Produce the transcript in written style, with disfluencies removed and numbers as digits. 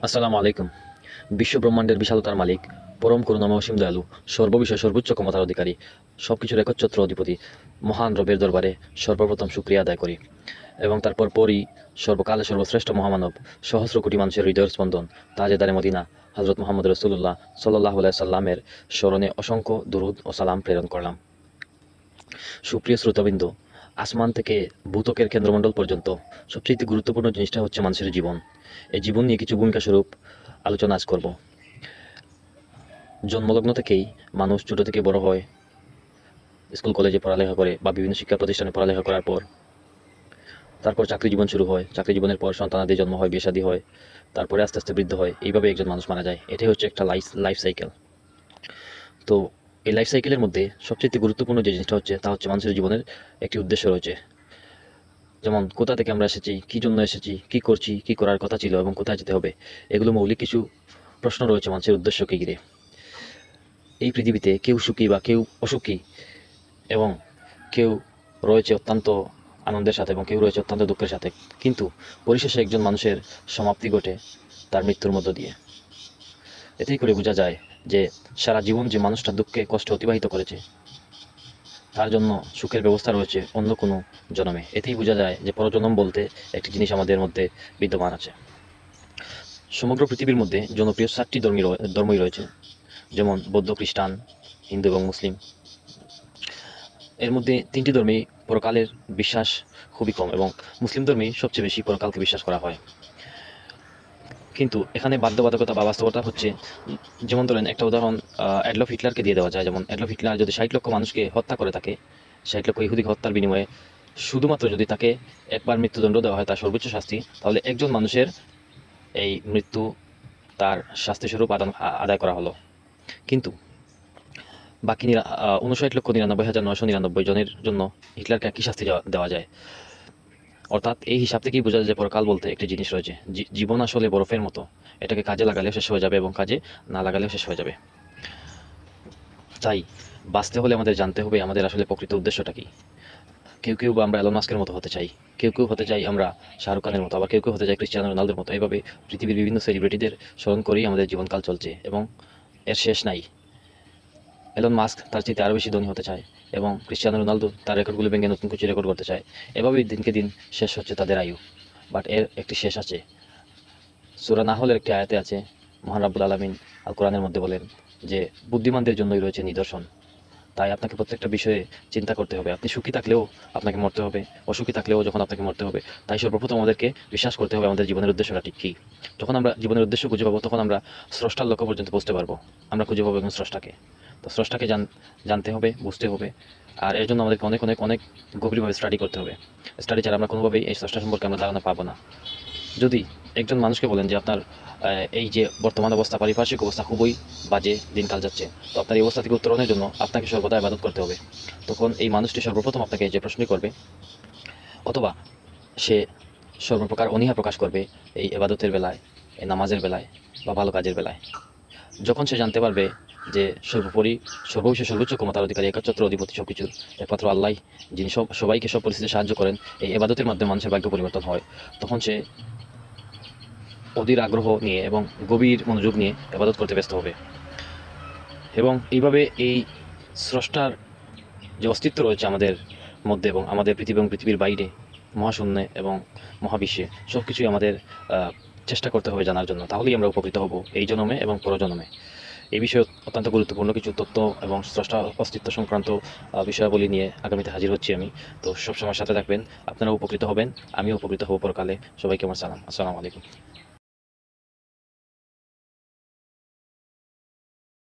আসসালামু আলাইকুম। বিশ্ব ব্রহ্মাণ্ডের বিশালতার মালিক, পরম করুণাময় অসীম দয়ালু, সর্ববিষয়ে সর্বোচ্চ ক্ষমতার অধিকারী, সবকিছুর একচ্ছত্র অধিপতি মহান রবের দরবারে সর্বপ্রথম শুকরিয়া আদায় করি এবং তারপর পরই সর্বকালে সর্বশ্রেষ্ঠ মহামানব, সহস্র কোটি মানুষের হৃদয়ের স্পন্দন, তাজেদারে মদিনা হযরত মুহাম্মদ রাসূলুল্লাহ সাল্লাল্লাহু আলাইহি সাল্লামের স্মরণে অসংখ্য দুরূদ ও সালাম প্রেরণ করলাম। সুপ্রিয় শ্রোতাবৃন্দ, আসমান থেকে ভূত্বকের কেন্দ্রমণ্ডল পর্যন্ত সবচেয়ে গুরুত্বপূর্ণ জিনিসটা হচ্ছে মানুষের জীবন। এই জীবন নিয়ে কিছু ভূমিকা স্বরূপ আলোচনা আজ করব। জন্মলগ্ন থেকেই মানুষ ছোট থেকে বড় হয়, স্কুল কলেজে পড়ালেখা করে বা বিভিন্ন শিক্ষা প্রতিষ্ঠানে পড়ালেখা করার পর তারপর চাকরি জীবন শুরু হয়। চাকরি জীবনের পর সন্তানাদি জন্ম হয়, বিয়ে শাদী হয়, তারপরে আস্তে আস্তে বৃদ্ধ হয়। এইভাবে একজন মানুষ মারা যায়। এটাই হচ্ছে একটা লাইফ সাইকেল। তো এই লাইফ সাইকেলের মধ্যে সবচেয়ে গুরুত্বপূর্ণ যে জিনিসটা হচ্ছে তা হচ্ছে মানুষের জীবনের একটি উদ্দেশ্য রয়েছে। যেমন কোথা থেকে আমরা এসেছি, কী জন্য এসেছি, কী করছি, কী করার কথা ছিল এবং কোথায় যেতে হবে, এগুলো মৌলিক কিছু প্রশ্ন রয়েছে মানুষের উদ্দেশ্যকে ঘিরে। এই পৃথিবীতে কেউ সুখী বা কেউ অসুখী, এবং কেউ রয়েছে অত্যন্ত আনন্দের সাথে এবং কেউ রয়েছে অত্যন্ত দুঃখের সাথে, কিন্তু পরিশেষে একজন মানুষের সমাপ্তি ঘটে তার মৃত্যুর মধ্য দিয়ে। এতেই করে বোঝা যায় যে সারা জীবন যে মানুষটা দুঃখে কষ্টে অতিবাহিত করেছে তার জন্য সুখের ব্যবস্থা রয়েছে অন্য কোনো জন্মে। এতেই বোঝা যায় যে পরজন্ম বলতে একটি জিনিস আমাদের মধ্যে বিদ্যমান আছে। সমগ্র পৃথিবীর মধ্যে জনপ্রিয় 7টি ধর্মই রয়েছে, যেমন বৌদ্ধ, খ্রিস্টান, হিন্দু এবং মুসলিম। এর মধ্যে 3টি ধর্মেই পরকালের বিশ্বাস খুবই কম, এবং মুসলিম ধর্মেই সবচেয়ে বেশি পরকালকে বিশ্বাস করা হয়। কিন্তু এখানে বাধ্যবাধকতা বা বাস্তবতা হচ্ছে, যেমন ধরেন একটা উদাহরণ অ্যাডলফ হিটলারকে দিয়ে দেওয়া যায়। যেমন অ্যাডলফ হিটলার যদি 60 লক্ষ মানুষকে হত্যা করে থাকে, 60 লক্ষ ইহুদি হত্যার বিনিময়ে শুধুমাত্র যদি তাকে একবার মৃত্যুদণ্ড দেওয়া হয়, তার সর্বোচ্চ শাস্তি, তাহলে একজন মানুষের এই মৃত্যু তার শাস্তিস্বরূপ আদায় করা হলো। কিন্তু বাকি 59,99,999 জনের জন্য হিটলারকে একই শাস্তি দেওয়া যায়। অর্থাৎ এই হিসাব থেকেই বোঝা যায় যে পরকাল বলতে একটি জিনিস রয়েছে। জীবন আসলে বরফের মতো, এটাকে কাজে লাগালেও শেষ হয়ে যাবে এবং কাজে না লাগালেও শেষ হয়ে যাবে। তাই বাঁচতে হলে আমাদের জানতে হবে আমাদের আসলে প্রকৃত উদ্দেশ্যটা কী। কেউ বা আমরা এলন মাস্কের মতো হতে চাই, কেউ হতে চাই আমরা শাহরুখ খানের মতো, আবার কেউ হতে চাই ক্রিস্টিয়ানো রোনালদোর মতো। এইভাবে পৃথিবীর বিভিন্ন সেলিব্রিটিদের স্মরণ করেই আমাদের জীবনকাল চলছে এবং এর শেষ নাই। এলন মাস্ক তার চেয়ে আরও বেশি ধনী হতে চায় এবং ক্রিস্টিয়ানো রোনালদো তার রেকর্ডগুলো ভেঙে নতুন কিছু রেকর্ড করতে চায়। এভাবেই দিনকে দিন শেষ হচ্ছে তাদের আয়ু। বাট এর একটি শেষ আছে। সূরা নাহলের একটি আয়াতে আছে, মহান রাব্বুল আলামিন আল কোরআনের মধ্যে বলেন যে বুদ্ধিমানদের জন্যই রয়েছে নিদর্শন। তাই আপনাকে প্রত্যেকটা বিষয়ে চিন্তা করতে হবে। আপনি সুখী থাকলেও আপনাকে মরতে হবে, অসুখী থাকলেও যখন আপনাকে মরতে হবে। তাই সর্বপ্রথম আমাদেরকে বিশ্বাস করতে হবে আমাদের জীবনের উদ্দেশ্যটা ঠিক কী। যখন আমরা জীবনের উদ্দেশ্য খুঁজে পাবো, তখন আমরা স্রষ্টার লক্ষ্য পর্যন্ত পৌঁছতে পারবো। আমরা খুঁজে পাবো একজন স্রষ্টাকে। তো স্রষ্টাকে জানতে হবে, বুঝতে হবে। আর এর জন্য আমাদেরকে অনেক অনেক অনেক গভীরভাবে স্টাডি করতে হবে। স্টাডি ছাড়া আমরা কোনোভাবেই এই স্রষ্টা সম্পর্কে আমরা ধারণা পাবো না। যদি একজন মানুষকে বলেন যে আপনার এই যে বর্তমান অবস্থা, পারিপার্শ্বিক অবস্থা খুবই বাজে, দিনকাল যাচ্ছে, তো আপনার এই অবস্থা থেকে উত্তরণের জন্য আপনাকে সর্বদা ইবাদত করতে হবে, তখন এই মানুষটি সর্বপ্রথম আপনাকে যে প্রশ্নই করবে, অথবা সে সর্বপ্রকার অনীহা প্রকাশ করবে এই ইবাদতের বেলায়, এই নামাজের বেলায় বা ভালো কাজের বেলায়, যখন সে জানতে পারবে যে সর্ববিশ্বের সর্বোচ্চ ক্ষমতার অধিকারী, একচ্ছত্র অধিপতি সবকিছুর একমাত্র আল্লাহ, যিনি সবাইকে সব পরিস্থিতিতে সাহায্য করেন, এই ইবাদতের মাধ্যমে মানুষের ভাগ্য পরিবর্তন হয়, তখন সে অধীর আগ্রহ নিয়ে এবং গভীর মনোযোগ নিয়ে ইবাদত করতে ব্যস্ত হবে। এবং এইভাবে এই স্রষ্টার যে অস্তিত্ব রয়েছে আমাদের মধ্যে এবং আমাদের পৃথিবী এবং পৃথিবীর বাইরে, মহাশূন্যে এবং মহাবিশ্বে, সব কিছুই আমাদের চেষ্টা করতে হবে জানার জন্য। তাহলেই আমরা উপকৃত হব এই জন্মে এবং পরজন্মে। এই বিষয়ে অত্যন্ত গুরুত্বপূর্ণ কিছু তথ্য এবং স্রষ্টা অস্তিত্ব সংক্রান্ত বিষয়াবলী নিয়ে আগামীতে হাজির হচ্ছি আমি। তো সবসময় সাথে থাকবেন, আপনারা উপকৃত হবেন, আমিও উপকৃত হব পরকালে। সবাইকে আমার সালাম। আসসালামু আলাইকুম।